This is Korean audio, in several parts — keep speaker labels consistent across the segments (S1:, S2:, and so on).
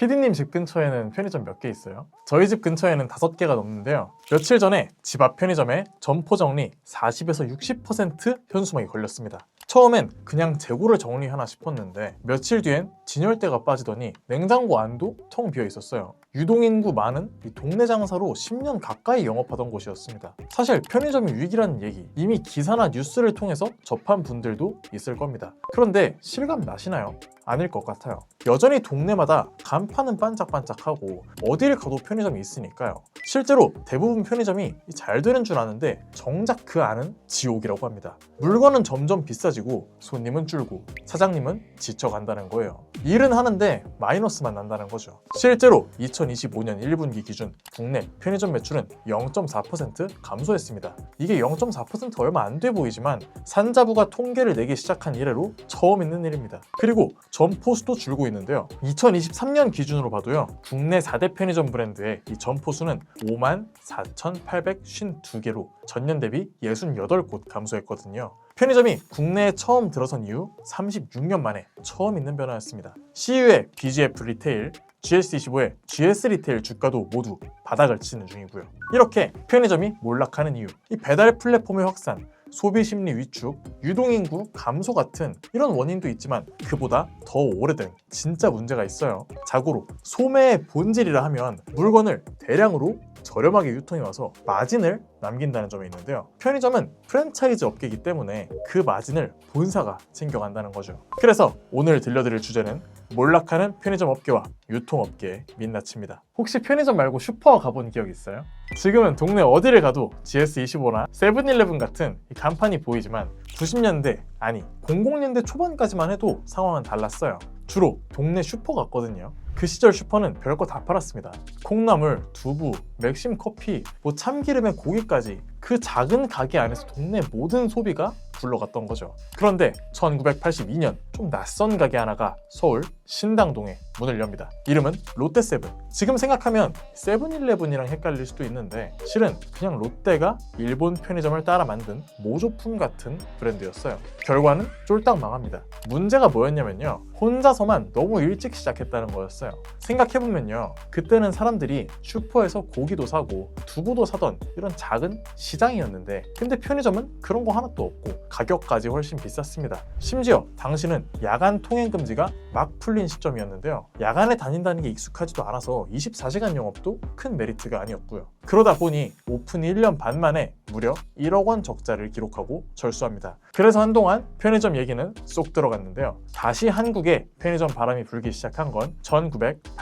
S1: PD님 집 근처에는 편의점 몇 개 있어요? 저희 집 근처에는 5개가 넘는데요. 며칠 전에 집 앞 편의점에 점포 정리 40에서 60% 현수막이 걸렸습니다. 처음엔 그냥 재고를 정리하나 싶었는데 며칠 뒤엔 진열대가 빠지더니 냉장고 안도 텅 비어 있었어요. 유동인구 많은 이 동네 장사로 10년 가까이 영업하던 곳이었습니다. 사실 편의점이 위기라는 얘기 이미 기사나 뉴스를 통해서 접한 분들도 있을 겁니다. 그런데 실감 나시나요? 아닐 것 같아요. 여전히 동네마다 간판은 반짝반짝하고 어딜 가도 편의점이 있으니까요. 실제로 대부분 편의점이 잘 되는 줄 아는데 정작 그 안은 지옥이라고 합니다. 물건은 점점 비싸지고 손님은 줄고 사장님은 지쳐간다는 거예요. 일은 하는데 마이너스만 난다는 거죠. 실제로 2025년 1분기 기준 국내 편의점 매출은 0.4% 감소했습니다. 이게 0.4% 얼마 안 돼 보이지만 산자부가 통계를 내기 시작한 이래로 처음 있는 일입니다. 그리고 점포 수도 줄고 있는데요. 2023년 기준으로 봐도요. 국내 4대 편의점 브랜드의 이 점포 수는 54,852개로 전년 대비 68곳 감소했거든요. 편의점이 국내에 처음 들어선 이후 36년 만에 처음 있는 변화였습니다. CU의 BGF 리테일, GS25의 GS 리테일 주가도 모두 바닥을 치는 중이고요. 이렇게 편의점이 몰락하는 이유, 이 배달 플랫폼의 확산, 소비 심리 위축, 유동인구 감소 같은 이런 원인도 있지만 그보다 더 오래된 진짜 문제가 있어요. 자고로 소매의 본질이라 하면 물건을 대량으로 저렴하게 유통이 와서 마진을 남긴다는 점이 있는데요. 편의점은 프랜차이즈 업계이기 때문에 그 마진을 본사가 챙겨간다는 거죠. 그래서 오늘 들려드릴 주제는 몰락하는 편의점 업계와 유통업계의 민낯입니다. 혹시 편의점 말고 슈퍼 가본 기억 있어요? 지금은 동네 어디를 가도 GS25나 세븐일레븐 같은 간판이 보이지만 90년대 아니 00년대 초반까지만 해도 상황은 달랐어요. 주로 동네 슈퍼 갔거든요. 그 시절 슈퍼는 별거 다 팔았습니다. 콩나물, 두부, 맥심 커피, 참기름에 고기까지 그 작은 가게 안에서 동네 모든 소비가 굴러갔던 거죠. 그런데 1982년 좀 낯선 가게 하나가 서울 신당동에 문을 엽니다. 이름은 롯데세븐. 지금 생각하면 세븐일레븐이랑 헷갈릴 수도 있는데 실은 그냥 롯데가 일본 편의점을 따라 만든 모조품 같은 브랜드였어요. 결과는 쫄딱 망합니다. 문제가 뭐였냐면요. 혼자서만 너무 일찍 시작했다는 거였어요. 생각해보면요. 그때는 사람들이 슈퍼에서 고기도 사고 두부도 사던 이런 작은 시장이었는데 근데 편의점은 그런 거 하나도 없고 가격까지 훨씬 비쌌습니다. 심지어 당시는 야간 통행 금지가 막 풀린 시점이었는데요. 야간에 다닌다는 게 익숙하지도 않아서 24시간 영업도 큰 메리트가 아니었고요. 그러다 보니 오픈 1년 반 만에 무려 1억 원 적자를 기록하고 절수합니다. 그래서 한동안 편의점 얘기는 쏙 들어갔는데요. 다시 한국에 편의점 바람이 불기 시작한 건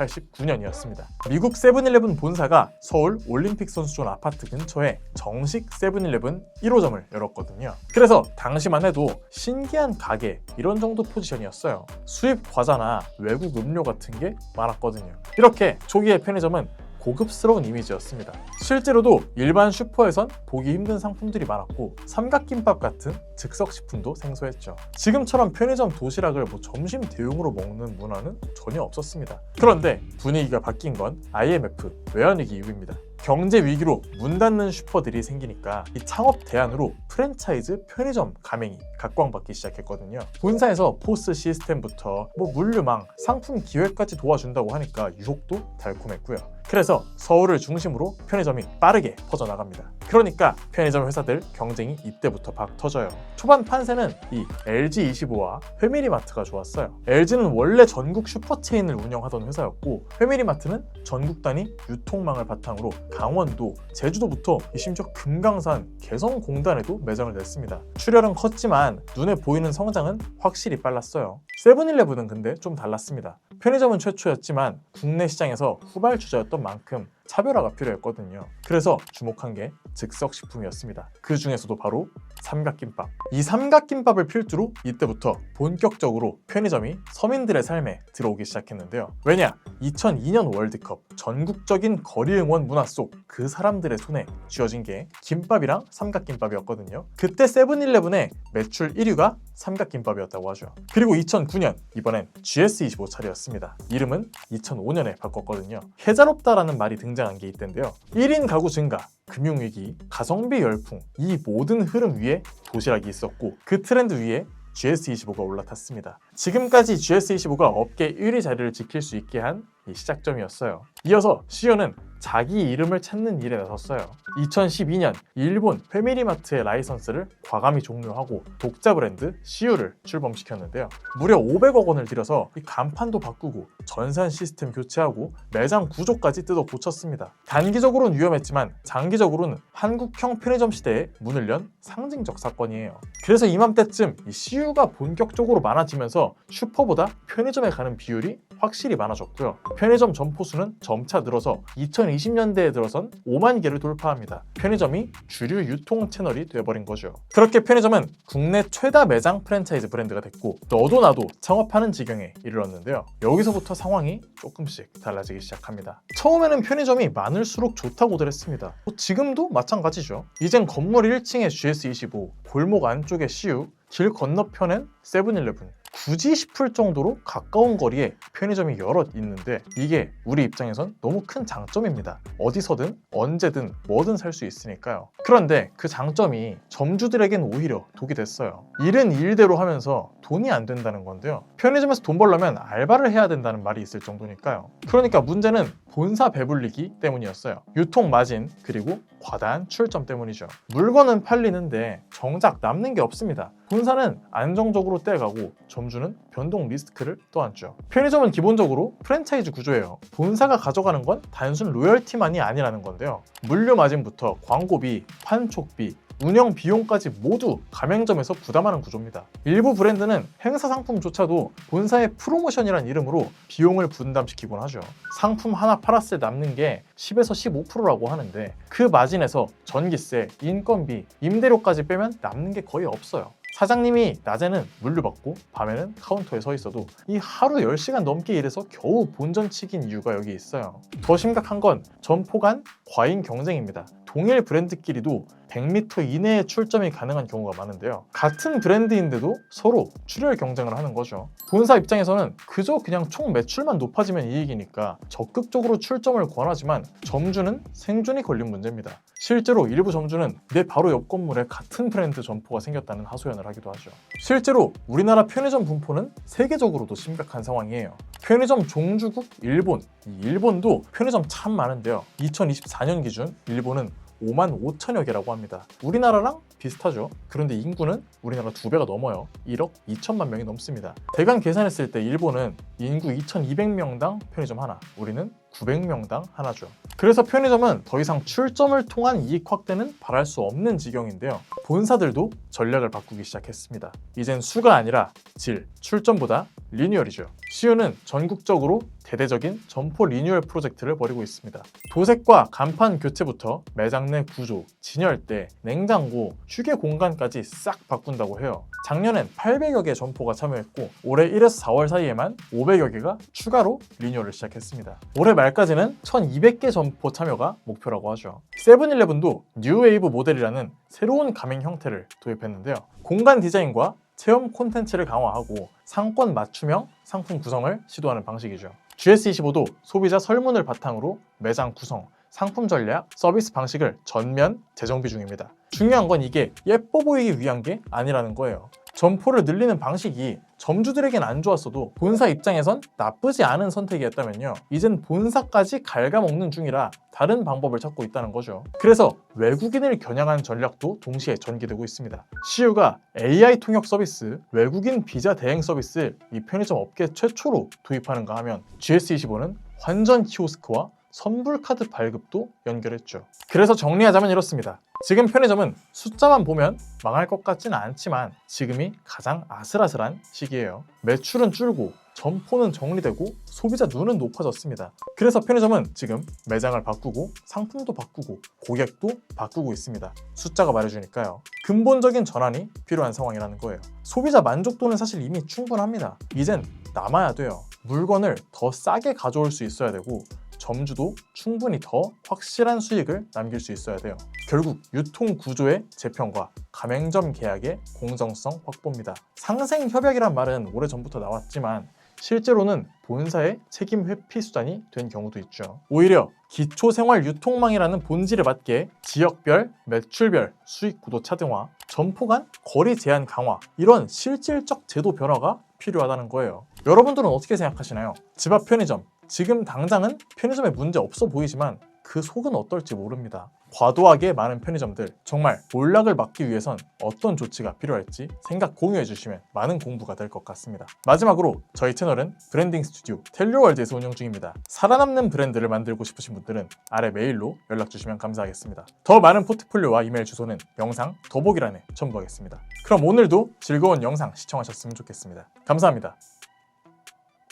S1: 1989년이었습니다. 미국 세븐일레븐 본사가 서울 올림픽 선수촌 아파트 근처에 정식 세븐일레븐 1호점을 열었거든요. 그래서 당시만 해도 신기한 가게 이런 정도 포지션이었어요. 수입 과자나 외국 음료 같은 게 많았거든요. 이렇게 초기의 편의점은 고급스러운 이미지였습니다. 실제로도 일반 슈퍼에선 보기 힘든 상품들이 많았고 삼각김밥 같은 즉석식품도 생소했죠. 지금처럼 편의점 도시락을 점심 대용으로 먹는 문화는 전혀 없었습니다. 그런데 분위기가 바뀐 건 IMF 외환위기 이후입니다. 경제 위기로 문 닫는 슈퍼들이 생기니까 이 창업 대안으로 프랜차이즈 편의점 가맹이 각광받기 시작했거든요. 본사에서 포스 시스템부터 물류망, 상품 기획까지 도와준다고 하니까 유혹도 달콤했고요. 그래서 서울을 중심으로 편의점이 빠르게 퍼져나갑니다. 그러니까 편의점 회사들 경쟁이 이때부터 박 터져요. 초반 판세는 이 LG25와 패밀리마트가 좋았어요. LG는 원래 전국 슈퍼체인을 운영하던 회사였고 패밀리마트는 전국 단위 유통망을 바탕으로 강원도, 제주도부터 심지어 금강산, 개성공단에도 매장을 냈습니다. 출혈은 컸지만 눈에 보이는 성장은 확실히 빨랐어요. 세븐일레븐은 근데 좀 달랐습니다. 편의점은 최초였지만 국내 시장에서 후발주자였던 만큼 차별화가 필요했거든요. 그래서 주목한 게 즉석식품이었습니다. 그 중에서도 바로 삼각김밥. 이 삼각김밥을 필두로 이때부터 본격적으로 편의점이 서민들의 삶에 들어오기 시작했는데요. 왜냐? 2002년 월드컵 전국적인 거리 응원 문화 속 그 사람들의 손에 쥐어진 게 김밥이랑 삼각김밥이었거든요. 그때 세븐일레븐의 매출 1위가 삼각김밥이었다고 하죠. 그리고 2009년 이번엔 GS25 차례였습니다. 이름은 2005년에 바꿨거든요. 해자롭다라는 말이 등장한 게 이때인데요. 1인 가구 증가, 금융위기, 가성비 열풍 이 모든 흐름 위에 도시락이 있었고 그 트렌드 위에 GS25가 올라탔습니다. 지금까지 GS25가 업계 1위 자리를 지킬 수 있게 한 이 시작점이었어요. 이어서 CU는 자기 이름을 찾는 일에 나섰어요. 2012년 일본 패밀리마트의 라이선스를 과감히 종료하고 독자 브랜드 CU를 출범시켰는데요. 무려 500억 원을 들여서 이 간판도 바꾸고 전산 시스템 교체하고 매장 구조까지 뜯어 고쳤습니다. 단기적으로는 위험했지만 장기적으로는 한국형 편의점 시대에 문을 연 상징적 사건이에요. 그래서 이맘때쯤 이 CU가 본격적으로 많아지면서 슈퍼보다 편의점에 가는 비율이 확실히 많아졌고요. 편의점 점포 수는 점차 늘어서 2020년대에 들어선 5만 개를 돌파합니다. 편의점이 주류 유통 채널이 돼버린 거죠. 그렇게 편의점은 국내 최다 매장 프랜차이즈 브랜드가 됐고 너도 나도 창업하는 지경에 이르렀는데요. 여기서부터 상황이 조금씩 달라지기 시작합니다. 처음에는 편의점이 많을수록 좋다고들 했습니다. 지금도 마찬가지죠. 이젠 건물 1층에 GS25, 골목 안쪽에 CU, 길 건너편엔 세븐일레븐, 굳이 싶을 정도로 가까운 거리에 편의점이 여럿 있는데 이게 우리 입장에선 너무 큰 장점입니다. 어디서든 언제든 뭐든 살 수 있으니까요. 그런데 그 장점이 점주들에겐 오히려 독이 됐어요. 일은 일대로 하면서 돈이 안 된다는 건데요. 편의점에서 돈 벌려면 알바를 해야 된다는 말이 있을 정도니까요. 그러니까 문제는 본사 배불리기 때문이었어요. 유통 마진 그리고 과다한 출점 때문이죠. 물건은 팔리는데 정작 남는 게 없습니다. 본사는 안정적으로 떼가고 점주는 변동 리스크를 떠안죠. 편의점은 기본적으로 프랜차이즈 구조예요. 본사가 가져가는 건 단순 로열티만이 아니라는 건데요. 물류 마진부터 광고비, 판촉비, 운영 비용까지 모두 가맹점에서 부담하는 구조입니다. 일부 브랜드는 행사 상품조차도 본사의 프로모션이란 이름으로 비용을 분담시키곤 하죠. 상품 하나 팔았을 때 남는 게 10에서 15%라고 하는데 그 마진에서 전기세, 인건비, 임대료까지 빼면 남는 게 거의 없어요. 사장님이 낮에는 물류받고 밤에는 카운터에 서 있어도 이 하루 10시간 넘게 일해서 겨우 본전치기인 이유가 여기 있어요. 더 심각한 건 점포 간 과잉 경쟁입니다. 동일 브랜드끼리도 100m 이내에 출점이 가능한 경우가 많은데요. 같은 브랜드인데도 서로 출혈 경쟁을 하는 거죠. 본사 입장에서는 그저 그냥 총 매출만 높아지면 이익이니까 적극적으로 출점을 권하지만 점주는 생존이 걸린 문제입니다. 실제로 일부 점주는 내 바로 옆 건물에 같은 브랜드 점포가 생겼다는 하소연을 하기도 하죠. 실제로 우리나라 편의점 분포는 세계적으로도 심각한 상황이에요. 편의점 종주국 일본, 이 일본도 편의점 참 많은데요. 2024년 기준 일본은 5만 5천여 개라고 합니다. 우리나라랑 비슷하죠. 그런데 인구는 우리나라 2배가 넘어요. 1억 2천만 명이 넘습니다. 대강 계산했을 때 일본은 인구 2,200명당 편의점 하나, 우리는 900명당 하나죠. 그래서 편의점은 더 이상 출점을 통한 이익 확대는 바랄 수 없는 지경인데요. 본사들도 전략을 바꾸기 시작했습니다. 이젠 수가 아니라 질, 출점보다 리뉴얼이죠. CU는 전국적으로 대대적인 점포 리뉴얼 프로젝트를 벌이고 있습니다. 도색과 간판 교체부터 매장 내 구조, 진열대, 냉장고, 휴게 공간까지 싹 바꾼다고 해요. 작년엔 800여 개 점포가 참여했고 올해 1에서 4월 사이에만 500여 개가 추가로 리뉴얼을 시작했습니다. 올해 말까지는 1200개 점포 참여가 목표라고 하죠. 세븐일레븐도 뉴웨이브 모델이라는 새로운 가맹 형태를 도입했는데요. 공간 디자인과 체험 콘텐츠를 강화하고 상권 맞춤형 상품 구성을 시도하는 방식이죠. GS25도 소비자 설문을 바탕으로 매장 구성, 상품 전략, 서비스 방식을 전면 재정비 중입니다. 중요한 건 이게 예뻐 보이기 위한 게 아니라는 거예요. 점포를 늘리는 방식이 점주들에겐 안 좋았어도 본사 입장에선 나쁘지 않은 선택이었다면요. 이젠 본사까지 갉아먹는 중이라 다른 방법을 찾고 있다는 거죠. 그래서 외국인을 겨냥한 전략도 동시에 전개되고 있습니다. CU가 AI 통역 서비스, 외국인 비자 대행 서비스를 이 편의점 업계 최초로 도입하는가 하면 GS25는 환전 키오스크와 선불카드 발급도 연결했죠. 그래서 정리하자면 이렇습니다. 지금 편의점은 숫자만 보면 망할 것 같지는 않지만 지금이 가장 아슬아슬한 시기예요. 매출은 줄고 점포는 정리되고 소비자 눈은 높아졌습니다. 그래서 편의점은 지금 매장을 바꾸고 상품도 바꾸고 고객도 바꾸고 있습니다. 숫자가 말해주니까요. 근본적인 전환이 필요한 상황이라는 거예요. 소비자 만족도는 사실 이미 충분합니다. 이젠 남아야 돼요. 물건을 더 싸게 가져올 수 있어야 되고 점주도 충분히 더 확실한 수익을 남길 수 있어야 돼요. 결국 유통 구조의 재편과 가맹점 계약의 공정성 확보입니다. 상생 협약이란 말은 오래전부터 나왔지만 실제로는 본사의 책임 회피 수단이 된 경우도 있죠. 오히려 기초생활 유통망이라는 본질에 맞게 지역별, 매출별, 수익 구도 차등화, 점포 간 거리 제한 강화 이런 실질적 제도 변화가 필요하다는 거예요. 여러분들은 어떻게 생각하시나요? 집 앞 편의점, 지금 당장은 편의점에 문제 없어 보이지만 그 속은 어떨지 모릅니다. 과도하게 많은 편의점들, 정말 몰락을 막기 위해선 어떤 조치가 필요할지 생각 공유해 주시면 많은 공부가 될 것 같습니다. 마지막으로 저희 채널은 브랜딩 스튜디오 텔료월드에서 운영 중입니다. 살아남는 브랜드를 만들고 싶으신 분들은 아래 메일로 연락 주시면 감사하겠습니다. 더 많은 포트폴리오와 이메일 주소는 영상 더보기란에 첨부하겠습니다. 그럼 오늘도 즐거운 영상 시청하셨으면 좋겠습니다. 감사합니다.